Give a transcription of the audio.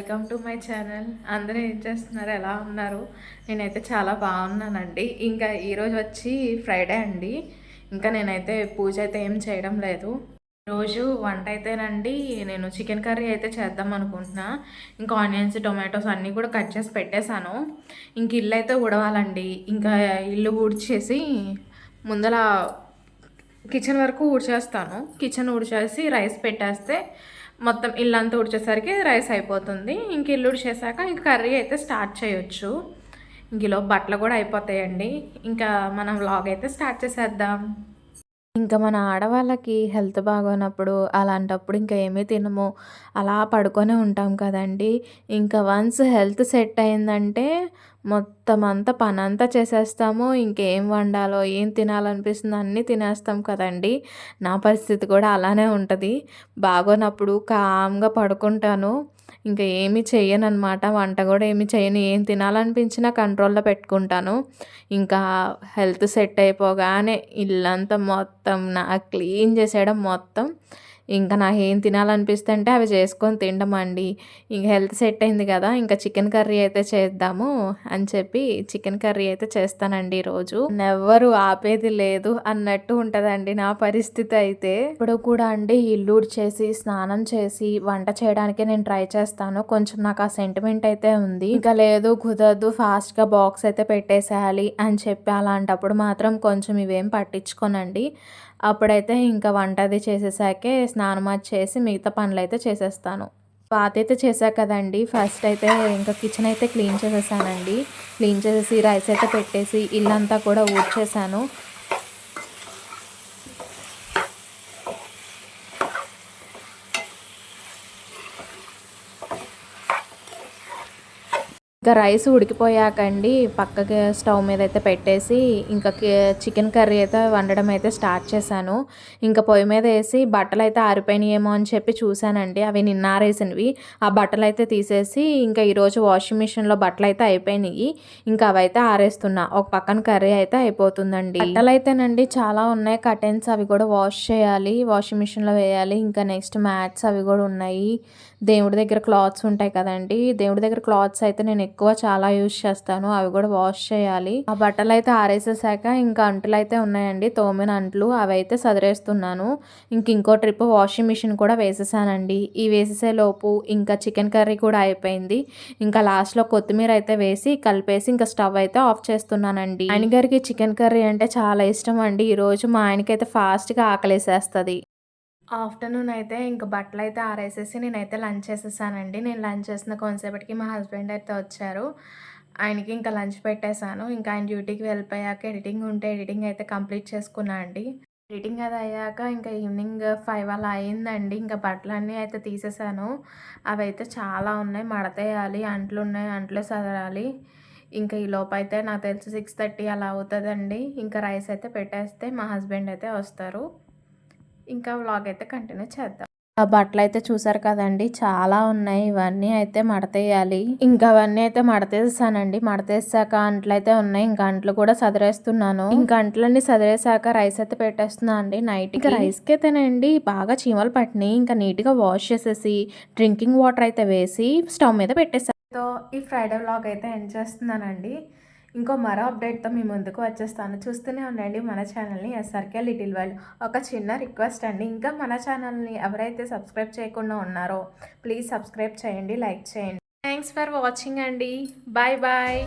Welcome to my channel. అందరూ ఏం చేస్తున్నారు, ఎలా ఉన్నారు? నేనైతే చాలా బాగున్నానండి. ఇంకా ఈరోజు వచ్చి ఫ్రైడే అండి. ఇంకా నేనైతే పూజ అయితే ఏం చేయడం లేదు. రోజు వంట అయితేనండి నేను చికెన్ కర్రీ అయితే చేద్దాం అనుకుంటున్నా. ఇంకా ఆనియన్స్, టొమాటోస్ అన్నీ కూడా కట్ చేసి పెట్టేశాను. ఇంక ఇల్లు అయితే ఉడవాలండి. ఇంకా ఇల్లు ఊడ్చేసి ముందల కిచెన్ వరకు ఊడ్చేస్తాను. కిచెన్ ఊడ్చేసి రైస్ పెట్టేస్తే మొత్తం ఇల్లంతా ఊడ్చేసరికి రైస్ అయిపోతుంది. ఇంక ఇల్లు ఊడ్చేసాక ఇంక కర్రీ అయితే స్టార్ట్ చేయొచ్చు. ఇంకలో బట్టలు కూడా అయిపోతాయండి. ఇంకా మనం వ్లాగ్ అయితే స్టార్ట్ చేసేద్దాం. ఇంకా మన ఆడవాళ్ళకి హెల్త్ బాగోనప్పుడు అలాంటప్పుడు ఇంకా ఏమీ తినము, అలా పడుకొనే ఉంటాం కదండీ. ఇంకా వన్స్ హెల్త్ సెట్ అయిందంటే మొత్తం అంతా పనంతా చేసేస్తాము. ఇంకేం వండాలో ఏం తినాలనిపిస్తుందో అన్నీ తినేస్తాం కదండీ. నా పరిస్థితి కూడా అలానే ఉంటుంది. బాగోనప్పుడు కామ్గా పడుకుంటాను. ఇంకా ఏమీ చెయ్యననమాట. వంట కూడా ఏమీ చేయను. ఏం తినాలనిపించినా కంట్రోల్లో పెట్టుకుంటాను. ఇంకా హెల్త్ సెట్ అయిపోగానే ఇల్లంతా మొత్తం క్లీన్ చేసేయడం మొత్తం. ఇంకా నాకేం తినాలనిపిస్తుంటే అవి చేసుకొని తినడం అండి. ఇంక హెల్త్ సెట్ అయింది కదా, ఇంకా చికెన్ కర్రీ అయితే చేద్దాము అని చెప్పి చికెన్ కర్రీ అయితే చేస్తానండి ఈరోజు. ఎవ్వరు ఆపేది లేదు అన్నట్టు ఉంటుందండి నా పరిస్థితి అయితే. ఇప్పుడు కూడా అండి ఇల్లు ఊడ్చేసి స్నానం చేసి వంట చేయడానికే నేను ట్రై చేస్తాను. కొంచెం నాకు ఆ సెంటిమెంట్ అయితే ఉంది. ఇంకా లేదు కుదరదు, ఫాస్ట్గా బాక్స్ అయితే పెట్టేసేయాలి అని చెప్పి అలాంటప్పుడు మాత్రం కొంచెం ఇవేం పట్టించుకోనండి. అప్పుడైతే ఇంకా వంట అది చేసేసాకే స్నానం అది చేసి మిగతా పనులు అయితే చేసేస్తాను. పాత అయితే చేశా కదండి, ఫస్ట్ అయితే ఇంకా కిచెన్ అయితే క్లీన్ చేసేసానండి. క్లీన్ చేసేసి రైస్ అయితే పెట్టేసి ఇల్లంతా కూడా ఊడ్చేసాను. ఇంకా రైస్ ఉడికిపోయాకండి పక్కకి స్టవ్ మీద అయితే పెట్టేసి ఇంకా చికెన్ కర్రీ అయితే వండడం అయితే స్టార్ట్ చేశాను. ఇంకా పొయ్యి మీద వేసి బట్టలు అయితే ఆరిపోయినాయేమో అని చెప్పి చూశానండి. అవి నిన్న ఆరేసినవి. ఆ బట్టలు అయితే తీసేసి ఇంకా ఈరోజు వాషింగ్ మిషన్లో బట్టలు అయితే అయిపోయినాయి. ఇంకా అవైతే ఆరేస్తున్నా. ఒక పక్కన కర్రీ అయితే అయిపోతుందండి. బట్టలు అయితేనండి చాలా ఉన్నాయి. కర్టెన్స్ అవి కూడా వాష్ చేయాలి, వాషింగ్ మిషన్లో వేయాలి. ఇంకా నెక్స్ట్ మ్యాట్స్ అవి కూడా ఉన్నాయి. దేవుడి దగ్గర క్లాత్స్ ఉంటాయి కదండి, దేవుడి దగ్గర క్లాత్స్ అయితే నేను ఎక్కువ చాలా యూజ్ చేస్తాను. అవి కూడా వాష్ చేయాలి. ఆ బట్టలు అయితే ఆరేసేసాక ఇంకా అంట్లు అయితే ఉన్నాయండి, తోమిన అంట్లు అవి అయితే సదిరేస్తున్నాను. ఇంకో ట్రిప్ వాషింగ్ మిషన్ కూడా వేసేసానండి. ఈ వేసేసే లోపు ఇంకా చికెన్ కర్రీ కూడా అయిపోయింది. ఇంకా లాస్ట్లో కొత్తిమీర అయితే వేసి కలిపేసి ఇంకా స్టవ్ అయితే ఆఫ్ చేస్తున్నానండి. ఆయన గారికి చికెన్ కర్రీ అంటే చాలా ఇష్టం అండి. ఈరోజు మా ఆయనకైతే ఫాస్ట్గా ఆకలేసేస్తుంది. ఆఫ్టర్నూన్ అయితే ఇంక బట్టలు అయితే ఆరేసేసి నేనైతే లంచ్ చేసేసానండి. నేను లంచ్ చేసిన కొంతసేపటికి మా హస్బెండ్ అయితే వచ్చారు. ఆయనకి ఇంకా లంచ్ పెట్టేశాను. ఇంకా ఆయన డ్యూటీకి వెళ్ళిపోయాక ఎడిటింగ్ ఉంటే ఎడిటింగ్ అయితే కంప్లీట్ చేసుకున్నా అండి. ఎడిటింగ్ అది అయ్యాక ఇంకా ఈవినింగ్ 5 అలా అయిందండి. ఇంకా బట్టలన్నీ అయితే తీసేసాను. అవైతే చాలా ఉన్నాయి, మడతేయాలి. అంట్లు ఉన్నాయి, అంట్లు సదరాలి. ఇంకా ఈ లోపు అయితే నాకు తెలిసి 6:30 అలా అవుతుందండి. ఇంకా రైస్ అయితే పెట్టేస్తే మా హస్బెండ్ అయితే వస్తారు. ఇంకా వ్లాగ్ అయితే కంటిన్యూ చేద్దాం. ఆ బట్టలు అయితే చూసారు కదండి, చాలా ఉన్నాయి. ఇవన్నీ అయితే మడతేయాలి. ఇంకా అవన్నీ అయితే మడతేసానండి. మడతేసాక అంట్లు అయితే ఉన్నాయి. ఇంకా అంట్లు కూడా సదిరేస్తున్నాను. ఇంకా అంట్లన్నీ సదిరేసాక రైస్ అయితే పెట్టేస్తున్నా అండి నైట్. ఇంకా రైస్కి అయితేనండి బాగా చీమలు పట్టినాయి. ఇంకా నీట్గా వాష్ చేసేసి డ్రింకింగ్ వాటర్ అయితే వేసి స్టవ్ మీద పెట్టేసాను. సో ఈ ఫ్రైడే వ్లాగ్ అయితే ఎండ్ చేస్తున్నానండి. మరో అప్డేట్తో మీ ముందుకు వచ్చేస్తాను. చూస్తూనే ఉండండి మన ఛానల్ని ఎస్ఆర్కే లిటిల్ వరల్డ్. ఒక చిన్న రిక్వెస్ట్ అండి, ఇంకా మన ఛానల్ని ఎవరైతే సబ్స్క్రైబ్ చేయకుండా ఉన్నారో ప్లీజ్ సబ్స్క్రైబ్ చేయండి, లైక్ చేయండి. థ్యాంక్స్ ఫర్ వాచింగ్ అండి. Bye bye.